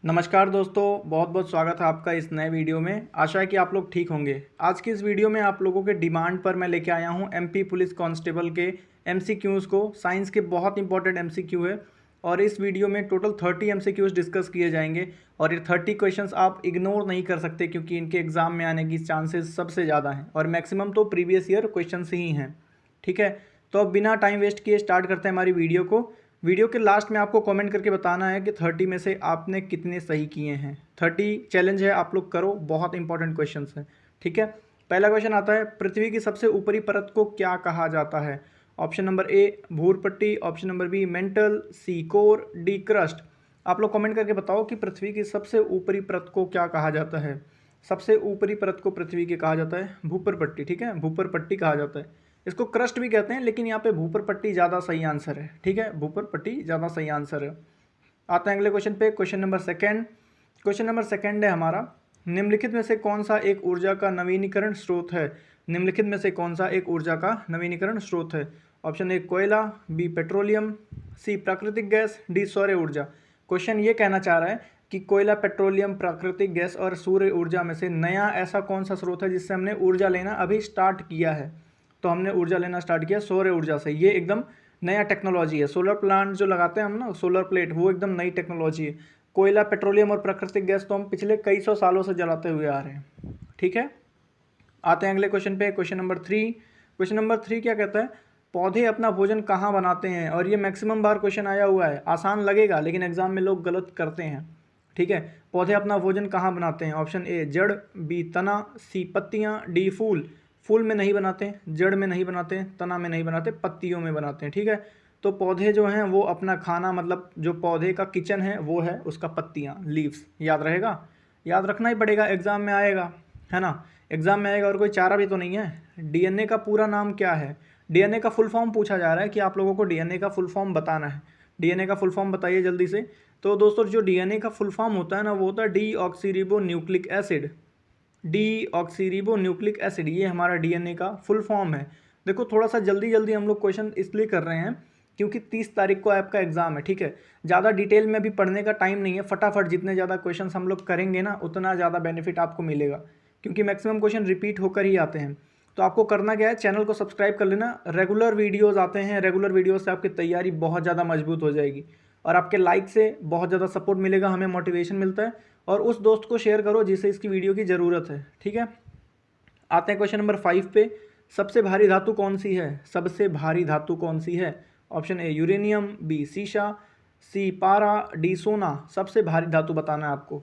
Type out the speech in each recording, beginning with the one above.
नमस्कार दोस्तों, बहुत बहुत स्वागत है आपका इस नए वीडियो में। आशा है कि आप लोग ठीक होंगे। आज की इस वीडियो में आप लोगों के डिमांड पर मैं लेके आया हूं एमपी पुलिस कांस्टेबल के एमसीक्यूज़ को। साइंस के बहुत इंपॉर्टेंट एमसीक्यू है और इस वीडियो में टोटल 30 एमसीक्यूज़ डिस्कस किए जाएंगे और ये 30 क्वेश्चंस आप इग्नोर नहीं कर सकते क्योंकि इनके एग्ज़ाम में आने की चांसेस सबसे ज़्यादा हैं और मैक्सिमम तो प्रीवियस ईयर क्वेश्चन ही हैं। ठीक है, तो अब बिना टाइम वेस्ट किए स्टार्ट करते हैं हमारी वीडियो को। वीडियो के लास्ट में आपको कमेंट करके बताना है कि 30 में से आपने कितने सही किए हैं। 30 चैलेंज है, आप लोग करो, बहुत इंपॉर्टेंट क्वेश्चन है। ठीक है, पहला क्वेश्चन आता है, पृथ्वी की सबसे ऊपरी परत को क्या कहा जाता है? ऑप्शन नंबर ए भूरपट्टी, option number B mantle, C core, D crust. आप लोग कमेंट करके बताओ कि पृथ्वी की सबसे ऊपरी परत को क्या कहा जाता है। सबसे ऊपरी परत को पृथ्वी की कहा जाता है भूपर पट्टी। ठीक है, भूपर पट्टी कहा जाता है। इसको क्रस्ट भी कहते हैं लेकिन यहाँ पे भूपर पट्टी ज़्यादा सही आंसर है। ठीक है, भूपर पट्टी ज़्यादा सही आंसर है। आते हैं अगले क्वेश्चन पे। Question number second. Question number second है हमारा, निम्नलिखित में से कौन सा एक ऊर्जा का नवीनीकरण स्रोत है? निम्नलिखित में से कौन सा एक ऊर्जा का नवीनीकरण स्रोत है? ऑप्शन ए कोयला, बी पेट्रोलियम, सी प्राकृतिक गैस, डी सौर ऊर्जा। क्वेश्चन ये कहना चाह रहा है कि कोयला, पेट्रोलियम, प्राकृतिक गैस और सूर्य ऊर्जा में से नया ऐसा कौन सा स्रोत है जिससे हमने ऊर्जा लेना अभी स्टार्ट किया है? तो हमने ऊर्जा लेना स्टार्ट किया सौर ऊर्जा से। ये एकदम नया टेक्नोलॉजी है। सोलर प्लांट जो लगाते हैं हम ना, सोलर प्लेट, वो एकदम नई टेक्नोलॉजी है। कोयला, पेट्रोलियम और प्राकृतिक गैस तो हम पिछले कई सौ सालों से जलाते हुए आ रहे हैं। ठीक है, आते हैं अगले क्वेश्चन पे। Question number 3। क्वेश्चन नंबर 3 क्या कहता है, पौधे अपना भोजन कहाँ बनाते हैं? और ये मैक्सिमम बार क्वेश्चन आया हुआ है। आसान लगेगा लेकिन एग्जाम में लोग गलत करते हैं। ठीक है, पौधे अपना भोजन कहाँ बनाते हैं? ऑप्शन ए जड़, बी तना, सी पत्तियाँ, डी फूल। फूल में नहीं बनाते, जड़ में नहीं बनाते, तना में नहीं बनाते, पत्तियों में बनाते हैं। ठीक है, तो पौधे जो हैं वो अपना खाना, मतलब जो पौधे का किचन है वो है उसका पत्तियाँ, लीव्स। याद रहेगा, याद रखना ही पड़ेगा, एग्जाम में आएगा, है ना। एग्जाम में आएगा और कोई चारा भी तो नहीं है। डीएनए का पूरा नाम क्या है? डीएनए का फुल फॉर्म पूछा जा रहा है कि आप लोगों को डीएनए का फुल फॉर्म बताना है। डीएनए का फुल फॉर्म बताइए जल्दी से। तो दोस्तों, जो डीएनए का फुल फॉर्म होता है ना, वो होता है deoxyribonucleic acid. Deoxyribonucleic acid, ये हमारा डीएनए का फुल फॉर्म है। देखो, थोड़ा सा जल्दी जल्दी हम लोग क्वेश्चन इसलिए कर रहे हैं क्योंकि 30 तारीख को आपका एग्जाम है। ठीक है, ज़्यादा डिटेल में भी पढ़ने का टाइम नहीं है। फटाफट जितने ज़्यादा क्वेश्चन हम लोग करेंगे ना, उतना ज़्यादा बेनिफिट आपको मिलेगा क्योंकि मैक्सिमम क्वेश्चन रिपीट होकर ही आते हैं। तो आपको करना क्या है, चैनल को सब्सक्राइब कर लेना। रेगुलर वीडियोस आते हैं, रेगुलर वीडियोस से आपकी तैयारी बहुत ज़्यादा मजबूत हो जाएगी और आपके लाइक से बहुत ज़्यादा सपोर्ट मिलेगा, हमें मोटिवेशन मिलता है। और उस दोस्त को शेयर करो जिसे इसकी वीडियो की ज़रूरत है। ठीक है, आते हैं क्वेश्चन नंबर 5 पे। सबसे भारी धातु कौन सी है? सबसे भारी धातु कौन सी है? ऑप्शन ए यूरेनियम, बी सीसा, सी पारा, डी सोना। सबसे भारी धातु बताना है आपको।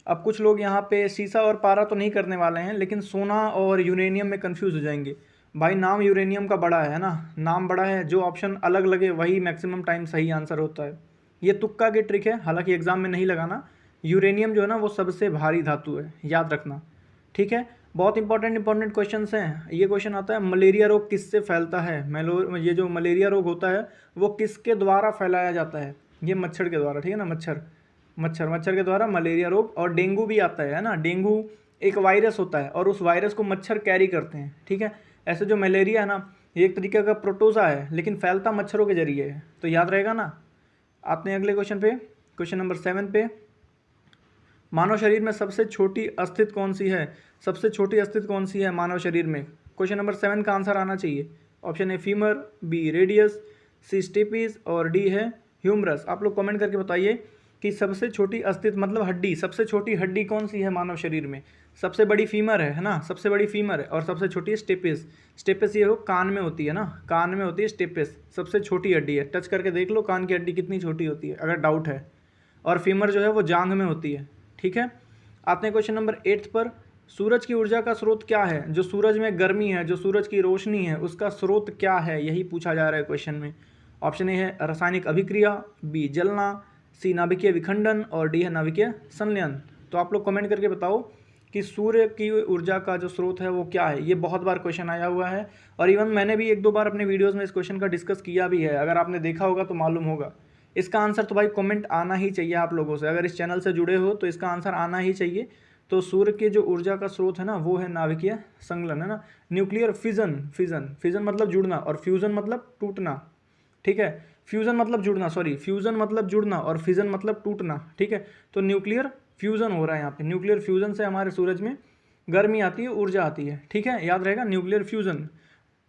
अब कुछ लोग यहाँ पे सीसा और पारा तो नहीं करने वाले हैं लेकिन सोना और यूरेनियम में कंफ्यूज हो जाएंगे। भाई, नाम यूरेनियम का बड़ा है ना, नाम बड़ा है, जो ऑप्शन अलग लगे वही मैक्सिमम टाइम सही आंसर होता है। ये तुक्का की ट्रिक है, हालांकि एग्जाम में नहीं लगाना। यूरेनियम जो है ना वो सबसे भारी धातु है, याद रखना। ठीक है, बहुत इंपॉर्टेंट क्वेश्चन हैं। ये क्वेश्चन आता है, मलेरिया रोग किससे फैलता है? ये जो मलेरिया रोग होता है वो किसके द्वारा फैलाया जाता है? ये मच्छर के द्वारा। ठीक है ना, मच्छर के द्वारा मलेरिया रोग। और डेंगू भी आता है ना। डेंगू एक वायरस होता है और उस वायरस को मच्छर कैरी करते हैं। ठीक है, ऐसे जो मलेरिया है ना, ये एक तरीके का प्रोटोजा है लेकिन फैलता मच्छरों के जरिए है, तो याद रहेगा ना। आते हैं अगले क्वेश्चन पे। क्वेश्चन नंबर 7 पे, मानव शरीर में सबसे छोटी अस्थित कौन सी है? सबसे छोटी अस्थित कौन सी है मानव शरीर में? क्वेश्चन नंबर 7 का आंसर आना चाहिए। Option A femur, B radius, C stapes और डी है ह्यूमरस। आप लोग कमेंट करके बताइए कि सबसे छोटी अस्थित मतलब हड्डी, सबसे छोटी हड्डी कौन सी है मानव शरीर में? सबसे बड़ी फीमर है ना, सबसे बड़ी फीमर है और सबसे छोटी है स्टेपिस। स्टेपिस ये हो कान में होती है ना, कान में होती है स्टेपिस, सबसे छोटी हड्डी है। टच करके देख लो कान की हड्डी कितनी छोटी होती है अगर डाउट है। और फीमर जो है वो जांघ में होती है। ठीक है, आते हैं क्वेश्चन नंबर 8 पर। सूरज की ऊर्जा का स्रोत क्या है? जो सूरज में गर्मी है, जो सूरज की रोशनी है, उसका स्रोत क्या है? यही पूछा जा रहा है क्वेश्चन में। ऑप्शन ए है रासायनिक अभिक्रिया, बी जलना, सी नाभिकीय विखंडन और डी है नाभिकीय संलयन। तो आप लोग कमेंट करके बताओ कि सूर्य की ऊर्जा का जो स्रोत है वो क्या है। ये बहुत बार क्वेश्चन आया हुआ है और इवन मैंने भी 1-2 बार अपने वीडियोस में इस क्वेश्चन का डिस्कस किया भी है। अगर आपने देखा होगा तो मालूम होगा। इसका आंसर तो भाई कमेंट आना ही चाहिए आप लोगों से। अगर इस चैनल से जुड़े हो तो इसका आंसर आना ही चाहिए। तो सूर्य के जो ऊर्जा का स्रोत है ना वो है नाभिकीय संलयन, है ना। न्यूक्लियर फिजन, फिजन मतलब जुड़ना और फ्यूजन मतलब टूटना। ठीक है, फ्यूज़न मतलब जुड़ना, सॉरी फ्यूज़न मतलब जुड़ना और फिजन मतलब टूटना, ठीक है। तो न्यूक्लियर फ्यूज़न हो रहा है यहाँ पे, न्यूक्लियर फ्यूज़न से हमारे सूरज में गर्मी आती है, ऊर्जा आती है, ठीक है, याद रहेगा न्यूक्लियर फ्यूज़न,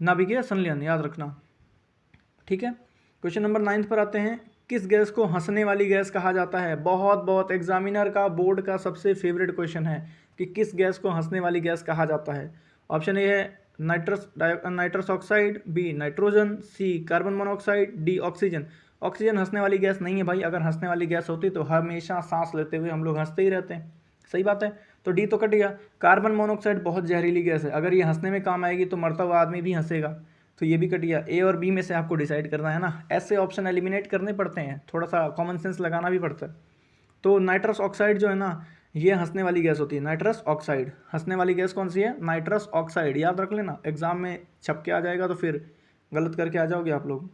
नाभिकीय संलयन, याद रखना, ठीक है। क्वेश्चन नंबर 9 पर आते हैं, किस गैस को हंसने वाली गैस कहा जाता है। बहुत बहुत एग्जामिनर का, बोर्ड का सबसे फेवरेट क्वेश्चन है कि किस गैस को हंसने वाली गैस कहा जाता है। ऑप्शन ए है nitrous oxide, B nitrogen, C carbon monoxide, D oxygen. Oxygen हंसने वाली गैस नहीं है भाई, अगर हंसने वाली गैस होती तो हमेशा सांस लेते हुए हम लोग हंसते ही रहते हैं, सही बात है, तो डी तो कट गया। कार्बन मोनोऑक्साइड बहुत जहरीली गैस है, अगर ये हंसने में काम आएगी तो मरता हुआ आदमी भी हंसेगा, तो ये भी कट गया। ए और बी में से आपको डिसाइड करना है ना, ऐसे ऑप्शन एलिमिनेट करने पड़ते हैं, थोड़ा सा कॉमन सेंस लगाना भी पड़ता है। तो नाइट्रस ऑक्साइड जो है ना, ये हंसने वाली गैस होती है, नाइट्रस ऑक्साइड। हंसने वाली गैस कौन सी है, नाइट्रस ऑक्साइड, याद रख लेना, एग्जाम में छप के आ जाएगा तो फिर गलत करके आ जाओगे आप लोग।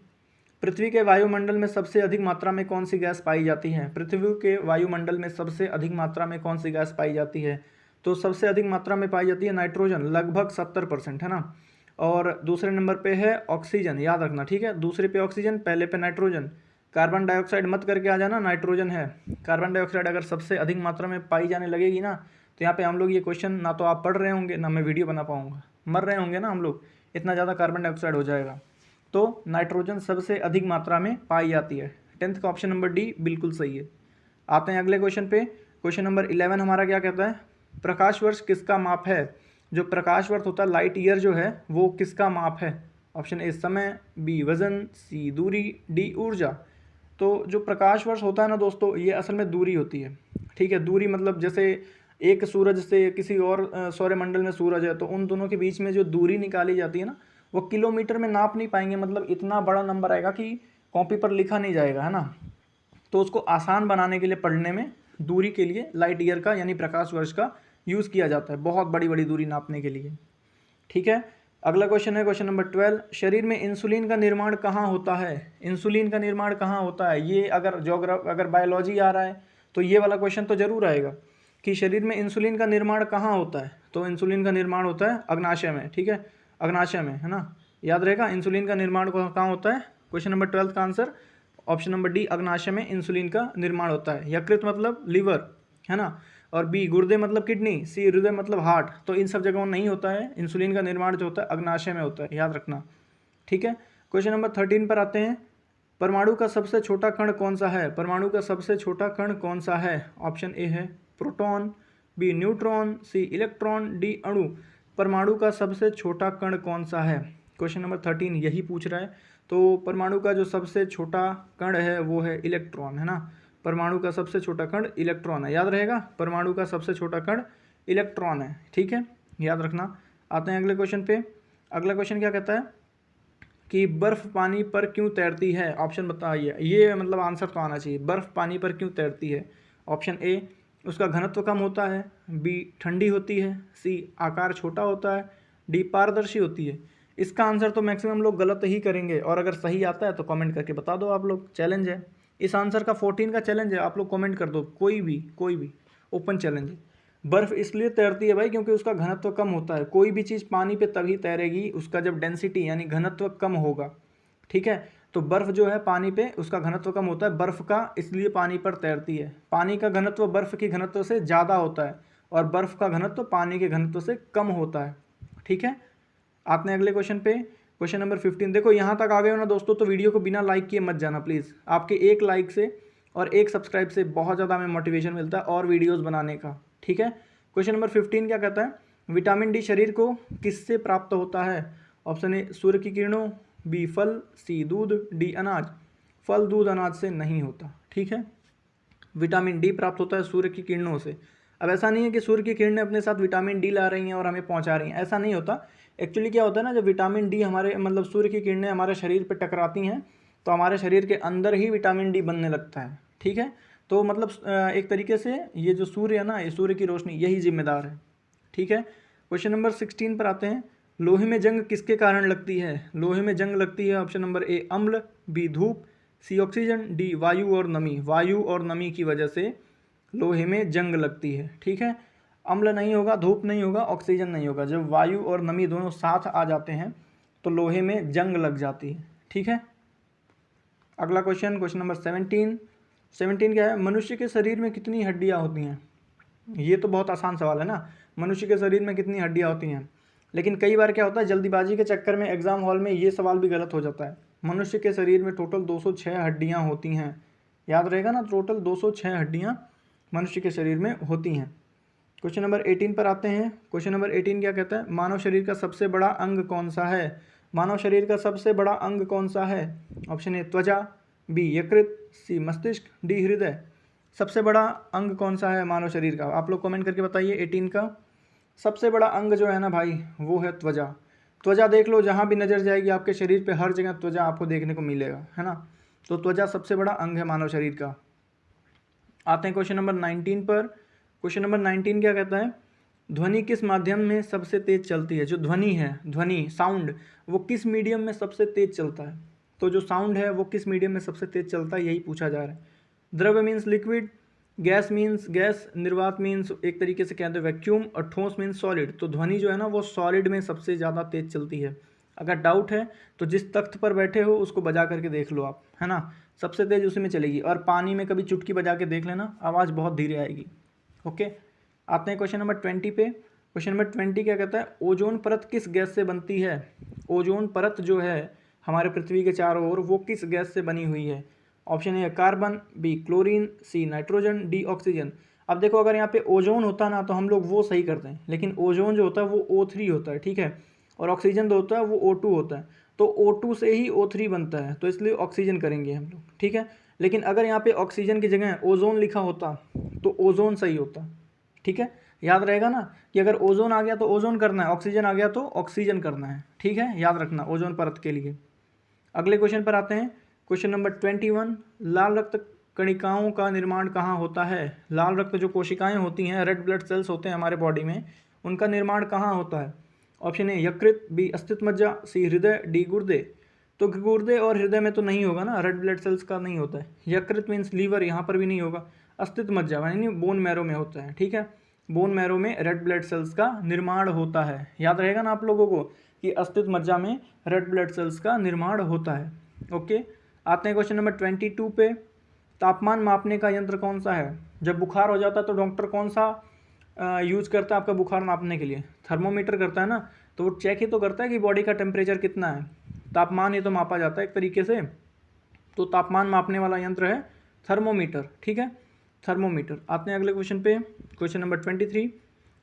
पृथ्वी के वायुमंडल में सबसे अधिक मात्रा में कौन सी गैस पाई जाती है। पृथ्वी के वायुमंडल में सबसे अधिक मात्रा में कौन सी गैस पाई जाती है, तो सबसे अधिक मात्रा में पाई जाती है नाइट्रोजन, लगभग 70%, है ना। और दूसरे नंबर पे है ऑक्सीजन, याद रखना, ठीक है, दूसरे पे ऑक्सीजन, पहले पे नाइट्रोजन। कार्बन डाइऑक्साइड मत करके आ जाना, नाइट्रोजन है। कार्बन डाइऑक्साइड अगर सबसे अधिक मात्रा में पाई जाने लगेगी ना, तो यहाँ पे हम लोग ये क्वेश्चन ना तो आप पढ़ रहे होंगे ना मैं वीडियो बना पाऊंगा, मर रहे होंगे ना हम लोग, इतना ज़्यादा कार्बन डाइऑक्साइड हो जाएगा। तो नाइट्रोजन सबसे अधिक मात्रा में पाई जाती है। 10th का ऑप्शन नंबर डी बिल्कुल सही है। आते हैं अगले क्वेश्चन पे। क्वेश्चन नंबर 11 हमारा क्या कहता है, प्रकाश वर्ष किसका माप है। जो प्रकाश वर्ष होता है, लाइट ईयर जो है, वो किसका माप है। ऑप्शन ए समय, बी वजन, सी दूरी, डी ऊर्जा। तो जो प्रकाश वर्ष होता है ना दोस्तों, ये असल में दूरी होती है, ठीक है। दूरी मतलब जैसे एक सूरज से किसी और सौरमंडल में सूरज है, तो उन दोनों के बीच में जो दूरी निकाली जाती है ना, वो किलोमीटर में नाप नहीं पाएंगे, मतलब इतना बड़ा नंबर आएगा कि कॉपी पर लिखा नहीं जाएगा, है ना। तो उसको आसान बनाने के लिए पढ़ने में दूरी के लिए लाइट ईयर का यानी प्रकाश वर्ष का यूज़ किया जाता है, बहुत बड़ी बड़ी दूरी नापने के लिए, ठीक है। अगला क्वेश्चन है क्वेश्चन नंबर 12, शरीर में इंसुलिन का निर्माण कहाँ होता है। इंसुलिन का निर्माण कहाँ होता है, ये अगर अगर बायोलॉजी आ रहा है तो ये वाला क्वेश्चन तो जरूर आएगा कि शरीर में इंसुलिन का निर्माण कहाँ होता है। तो इंसुलिन का निर्माण होता है अग्नाशय में, ठीक है, अग्नाशय में, है ना, याद रहेगा। इंसुलिन का निर्माण कहाँ होता है, क्वेश्चन नंबर 12 का आंसर ऑप्शन नंबर डी, अग्नाशय में इंसुलिन का निर्माण होता है। यकृत मतलब लीवर, है ना, और बी गुर्दे मतलब किडनी, सी हृदय मतलब हार्ट। तो इन सब जगहों नहीं होता है, इंसुलिन का निर्माण जो होता है अग्नाशय में होता है, याद रखना, ठीक है। क्वेश्चन नंबर 13 पर आते हैं, परमाणु का सबसे छोटा कण कौन सा है। परमाणु का सबसे छोटा कण कौन सा है। ऑप्शन ए है प्रोटॉन, बी न्यूट्रॉन, सी इलेक्ट्रॉन, डी अणु। परमाणु का सबसे छोटा कण कौन सा है, क्वेश्चन नंबर 13 यही पूछ रहा है। तो परमाणु का जो सबसे छोटा कण है वो है इलेक्ट्रॉन, है ना। परमाणु का सबसे छोटा कण इलेक्ट्रॉन है, याद रहेगा, परमाणु का सबसे छोटा कण इलेक्ट्रॉन है, ठीक है, याद रखना। आते हैं अगले क्वेश्चन पे। अगला क्वेश्चन क्या कहता है कि बर्फ पानी पर क्यों तैरती है। ऑप्शन बताइए, ये मतलब आंसर तो आना चाहिए, बर्फ पानी पर क्यों तैरती है। ऑप्शन ए उसका घनत्व कम होता है, बी ठंडी होती है, सी आकार छोटा होता है, डी पारदर्शी होती है। इसका आंसर तो मैक्सिमम लोग गलत ही करेंगे, और अगर सही आता है तो कमेंट करके बता दो आप लोग, चैलेंज है। इस आंसर का 14 का चैलेंज है, आप लोग कमेंट कर दो, कोई भी ओपन चैलेंज है। बर्फ इसलिए तैरती है भाई क्योंकि उसका घनत्व कम होता है। कोई भी चीज़ पानी पे तभी तैरेगी उसका जब डेंसिटी यानी घनत्व कम होगा, ठीक है। तो बर्फ़ जो है पानी पे उसका घनत्व कम होता है बर्फ़ का, इसलिए पानी पर तैरती है। पानी का घनत्व बर्फ़ के घनत्व से ज़्यादा होता है और बर्फ़ का घनत्व पानी के घनत्व से कम होता है, ठीक है। आते हैं अगले क्वेश्चन पे, क्वेश्चन नंबर 15। देखो यहाँ तक आ गए हो ना दोस्तों, तो वीडियो को बिना लाइक किए मत जाना प्लीज़। आपके एक लाइक से और एक सब्सक्राइब से बहुत ज़्यादा हमें मोटिवेशन मिलता है और वीडियोस बनाने का, ठीक है। क्वेश्चन नंबर 15 क्या कहता है, विटामिन डी शरीर को किससे प्राप्त होता है। ऑप्शन ए सूर्य की किरणों, बी फल, सी दूध, डी अनाज। फल दूध अनाज से नहीं होता, ठीक है। विटामिन डी प्राप्त होता है सूर्य की किरणों से। अब ऐसा नहीं है कि सूर्य की किरणें अपने साथ विटामिन डी ला रही हैं और हमें पहुंचा रही हैं, ऐसा नहीं होता। एक्चुअली क्या होता है ना, जब विटामिन डी हमारे मतलब सूर्य की किरणें हमारे शरीर पर टकराती हैं तो हमारे शरीर के अंदर ही विटामिन डी बनने लगता है, ठीक है। तो मतलब एक तरीके से ये जो सूर्य है ना, ये सूर्य की रोशनी यही जिम्मेदार है, ठीक है। क्वेश्चन नंबर 16 पर आते हैं, लोहे में जंग किसके कारण लगती है। लोहे में जंग लगती है ऑप्शन नंबर ए अम्ल, बी धूप, सी ऑक्सीजन, डी वायु और नमी। वायु और नमी की वजह से लोहे में जंग लगती है, ठीक है। अम्ल नहीं होगा, धूप नहीं होगा, ऑक्सीजन नहीं होगा, जब वायु और नमी दोनों साथ आ जाते हैं तो लोहे में जंग लग जाती है, ठीक है। अगला क्वेश्चन, क्वेश्चन नंबर 17 क्या है, मनुष्य के शरीर में कितनी हड्डियाँ होती हैं। ये तो बहुत आसान सवाल है ना, मनुष्य के शरीर में कितनी हड्डियाँ होती हैं। लेकिन कई बार क्या होता है, जल्दीबाजी के चक्कर में एग्जाम हॉल में ये सवाल भी गलत हो जाता है। मनुष्य के शरीर में टोटल 206 हड्डियाँ होती हैं, याद रहेगा ना, टोटल 206 हड्डियाँ मनुष्य के शरीर में होती हैं। क्वेश्चन नंबर 18 पर आते हैं। क्वेश्चन नंबर 18 क्या कहता है, मानव शरीर का सबसे बड़ा अंग कौन सा है। मानव शरीर का सबसे बड़ा अंग कौन सा है। ऑप्शन ए त्वचा, बी यकृत, सी मस्तिष्क, डी हृदय। सबसे बड़ा अंग कौन सा है मानव शरीर का, आप लोग कमेंट करके बताइए। 18 का सबसे बड़ा अंग जो है ना भाई, वो है त्वचा। त्वचा देख लो, जहाँ भी नज़र जाएगी आपके शरीर पे हर जगह त्वचा आपको देखने को मिलेगा, है ना। तो त्वचा सबसे बड़ा अंग है मानव शरीर का। आते हैं क्वेश्चन नंबर 19 पर। क्वेश्चन नंबर 19 क्या कहता है, ध्वनि किस माध्यम में सबसे तेज चलती है। जो ध्वनि है, ध्वनि साउंड, वो किस मीडियम में सबसे तेज चलता है। तो जो साउंड है वो किस मीडियम में सबसे तेज चलता है, यही पूछा जा रहा है। द्रव्य means liquid, gas means gas, निर्वात मीन्स एक तरीके से कहते हैं वैक्यूम, और ठोस मीन्स सॉलिड। तो ध्वनि जो है ना वो सॉलिड में सबसे ज़्यादा तेज चलती है। अगर डाउट है तो जिस तख्त पर बैठे हो उसको बजा करके देख लो आप, है ना, सबसे तेज उसी में चलेगी। और पानी में कभी चुटकी बजा के देख लेना, आवाज़ बहुत धीरे आएगी। ओके, आते हैं क्वेश्चन नंबर 20 पे। क्वेश्चन नंबर 20 क्या कहता है, ओजोन परत किस गैस से बनती है। ओजोन परत जो है हमारे पृथ्वी के चारों ओर, वो किस गैस से बनी हुई है। Option A carbon, B chlorine, C nitrogen, D oxygen. अब देखो, अगर यहाँ पे ओजोन होता ना तो हम लोग वो सही करते हैं, लेकिन ओजोन जो होता है वो O3 होता है, ठीक है, और ऑक्सीजन जो होता है वो O2 होता है। तो O2 से ही O3 बनता है, तो इसलिए ऑक्सीजन करेंगे हम लोग, ठीक है। लेकिन अगर यहाँ पे ऑक्सीजन की जगह ओजोन लिखा होता तो ओजोन सही होता, ठीक है। याद रहेगा ना कि अगर ओजोन आ गया तो ओजोन करना है, ऑक्सीजन आ गया तो ऑक्सीजन करना है, ठीक है, याद रखना ओजोन परत के लिए। अगले क्वेश्चन पर आते हैं। क्वेश्चन नंबर 21, लाल रक्त कणिकाओं का निर्माण कहाँ होता है। लाल रक्त जो कोशिकाएं होती हैं, रेड ब्लड सेल्स होते हैं हमारे बॉडी में, उनका निर्माण कहाँ होता है। ऑप्शन ए यकृत, बी अस्थित मज्जा, सी हृदय, डी गुर्दे। तो गुर्दे और हृदय में तो नहीं होगा ना, रेड ब्लड सेल्स का नहीं होता है। यकृत मीन्स लीवर, यहाँ पर भी नहीं होगा। अस्थित मज्जा यानी बोन मैरो में होता है, ठीक है, बोन मैरो में रेड ब्लड सेल्स का निर्माण होता है। याद रहेगा ना आप लोगों को कि अस्थित मज्जा में रेड ब्लड सेल्स का निर्माण होता है। ओके, आते हैं क्वेश्चन नंबर 22 पे। तापमान मापने का यंत्र कौन सा है। जब बुखार हो जाता है तो डॉक्टर कौन सा यूज करता है आपका बुखार नापने के लिए। थर्मोमीटर करता है ना, तो वो चेक ही तो करता है कि बॉडी का टेम्परेचर कितना है। तापमान ही तो मापा जाता है एक तरीके से, तो तापमान मापने वाला यंत्र है थर्मोमीटर, ठीक है, थर्मोमीटर। आते हैं अगले क्वेश्चन पे। क्वेश्चन नंबर 23,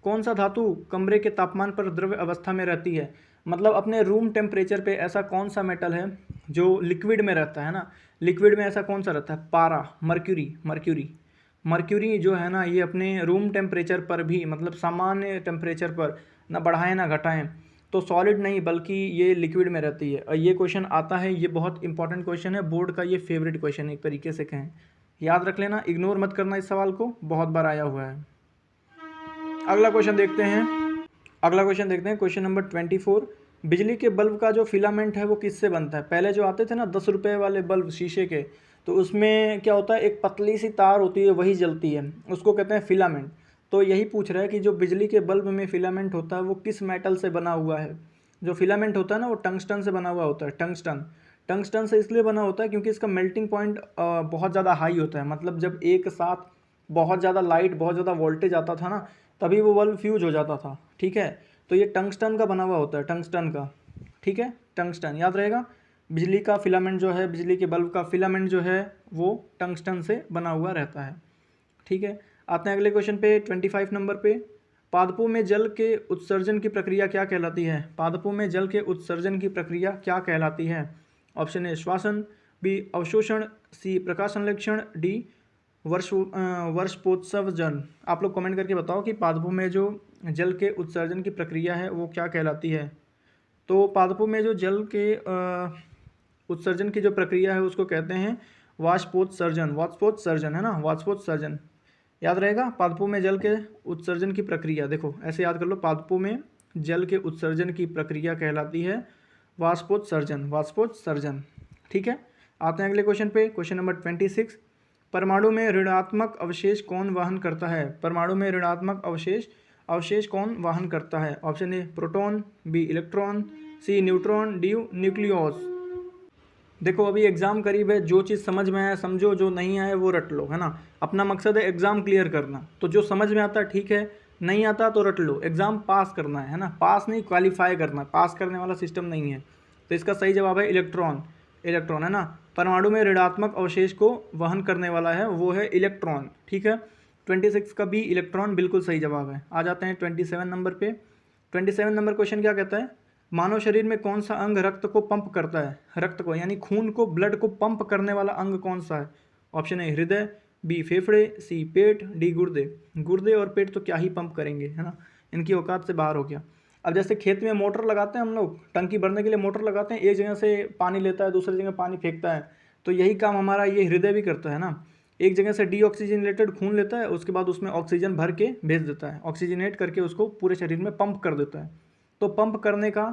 कौन सा धातु कमरे के तापमान पर द्रव्य अवस्था में रहती है। मतलब अपने रूम टेम्परेचर पे ऐसा कौन सा मेटल है जो लिक्विड में रहता है ना। लिक्विड में ऐसा कौन सा रहता है, पारा, मर्क्यूरी। मर्क्यूरी जो है ना, ये अपने रूम टेम्परेचर पर भी, मतलब सामान्य टेम्परेचर पर ना बढ़ाएं ना घटाएं, तो सॉलिड नहीं बल्कि ये लिक्विड में रहती है। और ये क्वेश्चन आता है, ये बहुत इंपॉर्टेंट क्वेश्चन है, बोर्ड का ये फेवरेट क्वेश्चन है एक तरीके से कहें, याद रख लेना, इग्नोर मत करना इस सवाल को, बहुत बार आया हुआ है। अगला क्वेश्चन देखते हैं। क्वेश्चन नंबर 24, बिजली के बल्ब का जो फिलामेंट है वो किससे बनता है। पहले जो आते थे ना 10 रुपये वाले बल्ब शीशे के, तो उसमें क्या होता है, एक पतली सी तार होती है, वही जलती है, उसको कहते हैं फिलामेंट। तो यही पूछ रहा है कि जो बिजली के बल्ब में फिलामेंट होता है वो किस मेटल से बना हुआ है। जो फिलामेंट होता है ना वो टंगस्टन से बना हुआ होता है। टंगस्टन से इसलिए बना होता है क्योंकि इसका मेल्टिंग पॉइंट बहुत ज़्यादा हाई होता है। मतलब जब एक साथ बहुत ज़्यादा लाइट, बहुत ज़्यादा वोल्टेज आता था ना, तभी वो बल्ब फ्यूज हो जाता था, ठीक है। तो ये टंगस्टन का बना हुआ होता है, टंगस्टन का, ठीक है, टंगस्टन याद रहेगा। बिजली का फिलामेंट जो है, बिजली के बल्ब का फिलामेंट जो है वो टंगस्टन से बना हुआ रहता है, ठीक है। आते हैं अगले क्वेश्चन पे 25 नंबर पे। पादपों में जल के उत्सर्जन की प्रक्रिया क्या कहलाती है। पादपों में जल के उत्सर्जन की प्रक्रिया क्या कहलाती है। ऑप्शन ए श्वासन, बी अवशोषण, सी प्रकाश संश्लेषण, डी वर्षपोत्सर्जन। आप लोग कमेंट करके बताओ कि पादपों में जो जल के उत्सर्जन की प्रक्रिया है वो क्या कहलाती है। तो पादपों में जो जल के उत्सर्जन की जो प्रक्रिया है उसको कहते हैं वाष्पोत्सर्जन, है ना, वाष्पोत्सर्जन। याद रहेगा, पादपों में जल के उत्सर्जन की प्रक्रिया, देखो ऐसे याद कर लो, पादपों में जल के उत्सर्जन की प्रक्रिया कहलाती है वाष्पोत्सर्जन, ठीक है। आते हैं अगले क्वेश्चन पे। क्वेश्चन नंबर 26, परमाणु में ऋणात्मक अवशेष कौन वहन करता है। परमाणु में ऋणात्मक अवशेष कौन वहन करता है। Option A proton, B electron, C neutron, D nucleus. देखो अभी एग्ज़ाम करीब है, जो चीज़ समझ में आया समझो, जो नहीं आया वो रट लो, है ना। अपना मकसद है एग्ज़ाम क्लियर करना, तो जो समझ में आता ठीक है, नहीं आता तो रट लो। एग्ज़ाम पास करना है ना, पास नहीं क्वालिफाई करना, पास करने वाला सिस्टम नहीं है। तो इसका सही जवाब है इलेक्ट्रॉन। इलेक्ट्रॉन है ना, परमाणु में ऋणात्मक अवशेष को वहन करने वाला है वो है इलेक्ट्रॉन, ठीक है। 26 का बी इलेक्ट्रॉन बिल्कुल सही जवाब है। आ जाते हैं 27 नंबर पे। 27 नंबर क्वेश्चन क्या कहता है, मानव शरीर में कौन सा अंग रक्त को पंप करता है, रक्त को यानी खून को, ब्लड को पंप करने वाला अंग कौन सा है। ऑप्शन ए हृदय, बी फेफड़े, सी पेट, डी गुर्दे। गुर्दे और पेट तो क्या ही पंप करेंगे, है ना, इनकी औकात से बाहर हो गया। अब जैसे खेत में मोटर लगाते हैं हम लोग, टंकी भरने के लिए मोटर लगाते हैं, एक जगह से पानी लेता है दूसरी जगह पानी फेंकता है, तो यही काम हमारा ये हृदय भी करता है ना। एक जगह से डीऑक्सीजनेटेड खून लेता है, उसके बाद उसमें ऑक्सीजन भर के भेज देता है, ऑक्सीजनेट करके उसको पूरे शरीर में पंप कर देता है। तो पंप करने का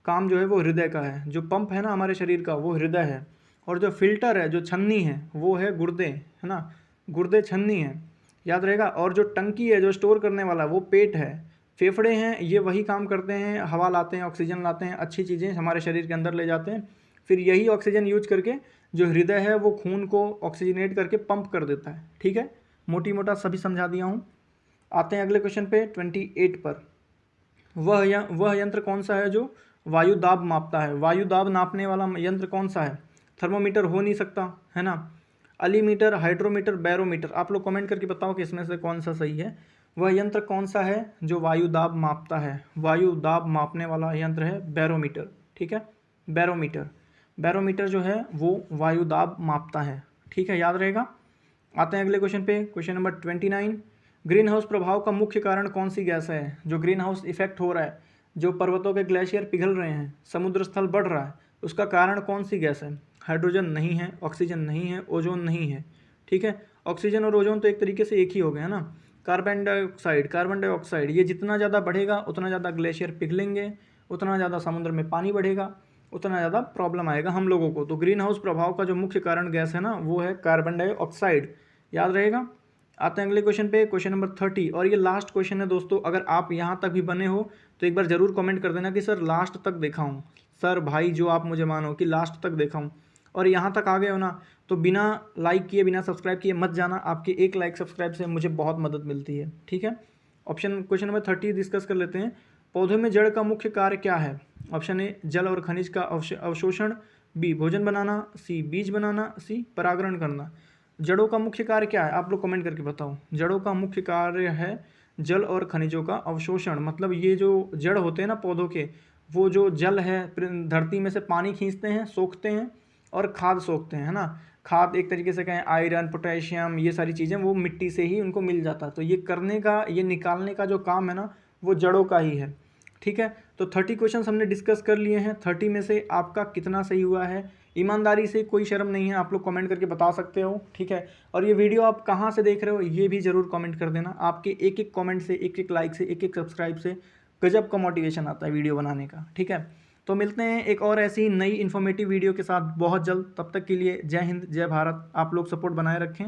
काम जो है वो हृदय का है। जो पंप है ना हमारे शरीर का वो हृदय है, और जो फिल्टर है, जो छन्नी है, वो है गुर्दे, है ना, गुर्दे छन्नी है, याद रहेगा। और जो टंकी है, जो स्टोर करने वाला, वो पेट है। फेफड़े हैं, ये वही काम करते हैं, हवा लाते हैं, ऑक्सीजन लाते हैं, अच्छी चीज़ें हमारे शरीर के अंदर ले जाते हैं, फिर यही ऑक्सीजन यूज करके जो हृदय है वो खून को ऑक्सीजनेट करके पंप कर देता है, ठीक है। मोटी मोटा सभी समझा दिया हूँ। आते हैं अगले क्वेश्चन पे 28 पर। वह यंत्र कौन सा है जो वायु दाब मापता है। वायु दाब नापने वाला यंत्र कौन सा है। थर्मोमीटर हो नहीं सकता, है ना, अलीमीटर, हाइड्रोमीटर, बैरोमीटर। आप लोग कमेंट करके बताओ कि इसमें से कौन सा सही है। वह यंत्र कौन सा है जो वायु दाब मापता है। वायु दाब मापने वाला यंत्र है बैरोमीटर, ठीक है, बैरोमीटर। बैरोमीटर जो है वो वायु दाब मापता है, ठीक है, याद रहेगा। आते हैं अगले क्वेश्चन पे, क्वेश्चन नंबर 29। ग्रीन हाउस प्रभाव का मुख्य कारण कौन सी गैस है। जो ग्रीन हाउस इफेक्ट हो रहा है, जो पर्वतों के ग्लेशियर पिघल रहे हैं, समुद्र स्थल बढ़ रहा है, उसका कारण कौन सी गैस है। हाइड्रोजन नहीं है, ऑक्सीजन नहीं है, ओजोन नहीं है, ठीक है। ऑक्सीजन और ओजोन तो एक तरीके से एक ही हो गए, है ना। कार्बन डाइऑक्साइड, कार्बन डाइऑक्साइड ये जितना ज़्यादा बढ़ेगा उतना ज़्यादा ग्लेशियर पिघलेंगे, उतना ज़्यादा समुद्र में पानी बढ़ेगा, उतना ज़्यादा प्रॉब्लम आएगा हम लोगों को। तो ग्रीन हाउस प्रभाव का जो मुख्य कारण गैस है ना वो है कार्बन डाइऑक्साइड, याद रहेगा। आते हैं अगले क्वेश्चन पे, क्वेश्चन नंबर 30, और ये लास्ट क्वेश्चन है दोस्तों। अगर आप यहाँ तक भी बने हो तो एक बार ज़रूर कमेंट कर देना कि सर लास्ट तक देखा हूँ, सर भाई जो आप मुझे मानो कि लास्ट तक देखा हूँ। और यहाँ तक आ गए हो ना तो बिना लाइक किए, बिना सब्सक्राइब किए मत जाना। आपके एक लाइक सब्सक्राइब से मुझे बहुत मदद मिलती है, ठीक है। ऑप्शन क्वेश्चन नंबर 30 डिस्कस कर लेते हैं। पौधों में जड़ का मुख्य कार्य क्या है। ऑप्शन ए जल और खनिज का अवशोषण, बी भोजन बनाना, सी बीज बनाना, सी परागण करना। जड़ों का मुख्य कार्य क्या है, आप लोग कमेंट करके बताओ। जड़ों का मुख्य कार्य है जल और खनिजों का अवशोषण। मतलब ये जो जड़ होते हैं ना पौधों के, वो जो जल है धरती में से पानी खींचते हैं, सोखते हैं और खाद सोखते हैं, है ना। खाद एक तरीके से कहें आयरन, पोटेशियम, ये सारी चीज़ें वो मिट्टी से ही उनको मिल जाता है। तो ये करने का, ये निकालने का जो काम है ना वो जड़ों का ही है, ठीक है। तो 30 क्वेश्चन हमने डिस्कस कर लिए हैं। 30 में से आपका कितना सही हुआ है, ईमानदारी से, कोई शर्म नहीं है, आप लोग कमेंट करके बता सकते हो, ठीक है। और ये वीडियो आप कहाँ से देख रहे हो ये भी ज़रूर कमेंट कर देना। आपके एक एक कमेंट से, एक एक लाइक से, एक एक सब्सक्राइब से गजब का मोटिवेशन आता है वीडियो बनाने का, ठीक है। तो मिलते हैं एक और ऐसी नई इन्फॉर्मेटिव वीडियो के साथ बहुत जल्द। तब तक के लिए जय हिंद, जय भारत। आप लोग सपोर्ट बनाए रखें।